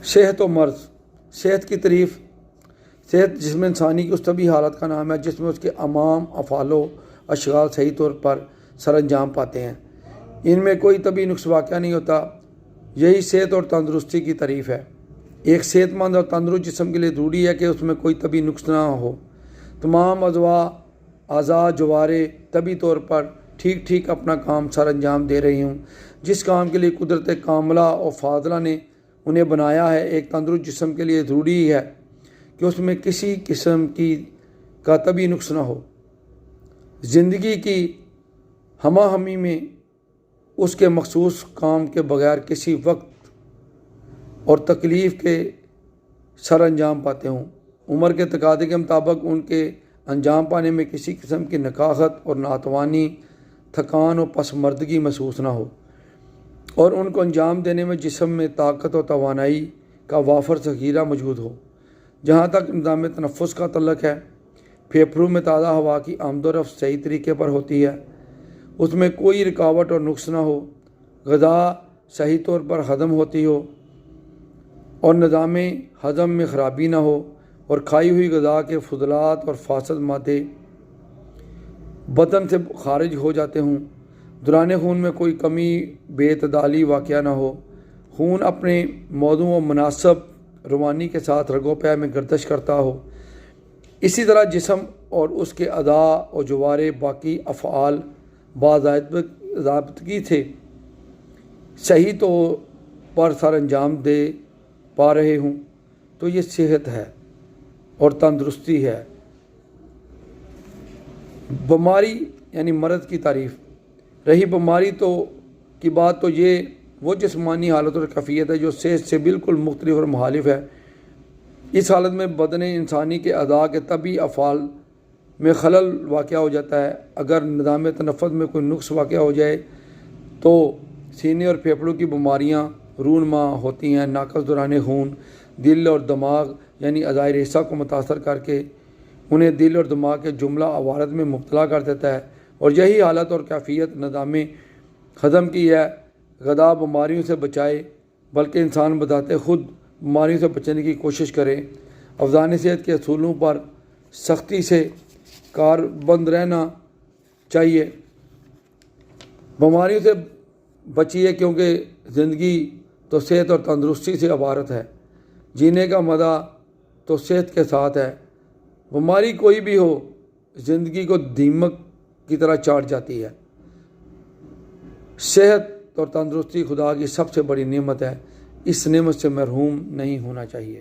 صحت و مرض۔ صحت کی تعریف۔ صحت جسم انسانی کی اس طبی حالت کا نام ہے جس میں اس کے تمام افعال و اشغال صحیح طور پر سر انجام پاتے ہیں، ان میں کوئی طبی نقص واقع نہیں ہوتا۔ یہی صحت اور تندرستی کی تعریف ہے۔ ایک صحت مند اور تندرست جسم کے لیے ضروری ہے کہ اس میں کوئی طبی نقص نہ ہو، تمام اعضاء جوارے طبی طور پر ٹھیک اپنا کام سر انجام دے رہی ہوں، جس کام کے لیے قدرت کاملہ اور فاضلہ نے انہیں بنایا ہے۔ ایک تندرست جسم کے لیے ضروری ہے کہ اس میں کسی قسم کا طبی نقص نہ ہو۔ زندگی کی ہمہ ہمی میں اس کے مخصوص کام کے بغیر کسی وقت اور تکلیف کے سر انجام پاتے ہوں، عمر کے تقاضے کے مطابق ان کے انجام پانے میں کسی قسم کی نکاست اور ناتوانی، تھکان اور پسماندگی محسوس نہ ہو، اور ان کو انجام دینے میں جسم میں طاقت اور توانائی کا وافر ذخیرہ موجود ہو۔ جہاں تک نظام تنفس کا تعلق ہے، پھیپھڑوں میں تازہ ہوا کی آمد و رفت صحیح طریقے پر ہوتی ہے، اس میں کوئی رکاوٹ اور نقص نہ ہو، غذا صحیح طور پر ہضم ہوتی ہو اور نظام ہضم میں خرابی نہ ہو، اور کھائی ہوئی غذا کے فضلات اور فاسد مادے بدن سے خارج ہو جاتے ہوں، دوران خون میں کوئی کمی بے اعتدالی واقع نہ ہو، خون اپنے موزوں و مناسب روانی کے ساتھ رگو پے میں گردش کرتا ہو۔ اسی طرح جسم اور اس کے اعضاء و جوارے باقی افعال باضابطگی سے صحیح طور پر سر انجام دے پا رہے ہوں تو یہ صحت ہے اور تندرستی ہے۔ بیماری یعنی مرض کی تعریف۔ رہی بیماری کی بات تو یہ وہ جسمانی حالت اور کیفیت ہے جو صحت سے بالکل مختلف اور مخالف ہے۔ اس حالت میں بدن انسانی کے اعضاء کے طبی افعال میں خلل واقع ہو جاتا ہے۔ اگر نظام تنفس میں کوئی نقص واقع ہو جائے تو سینے اور پھیپھڑوں کی بیماریاں رونما ہوتی ہیں۔ ناقص دوران خون دل اور دماغ یعنی اعضائے رئیسہ کو متاثر کر کے انہیں دل اور دماغ کے جملہ عوارض میں مبتلا کر دیتا ہے، اور یہی حالت اور کیفیت نظام ہضم کی ہے۔ غذا بیماریوں سے بچائے بلکہ انسان بذات خود بیماریوں سے بچنے کی کوشش کرے۔ افزان صحت کے اصولوں پر سختی سے کاربند رہنا چاہیے۔ بیماریوں سے بچیے کیونکہ زندگی تو صحت اور تندرستی سے عبارت ہے۔ جینے کا مزہ تو صحت کے ساتھ ہے۔ بیماری کوئی بھی ہو زندگی کو دیمک کی طرح چاٹ جاتی ہے۔ صحت اور تندرستی خدا کی سب سے بڑی نعمت ہے، اس نعمت سے محروم نہیں ہونا چاہیے۔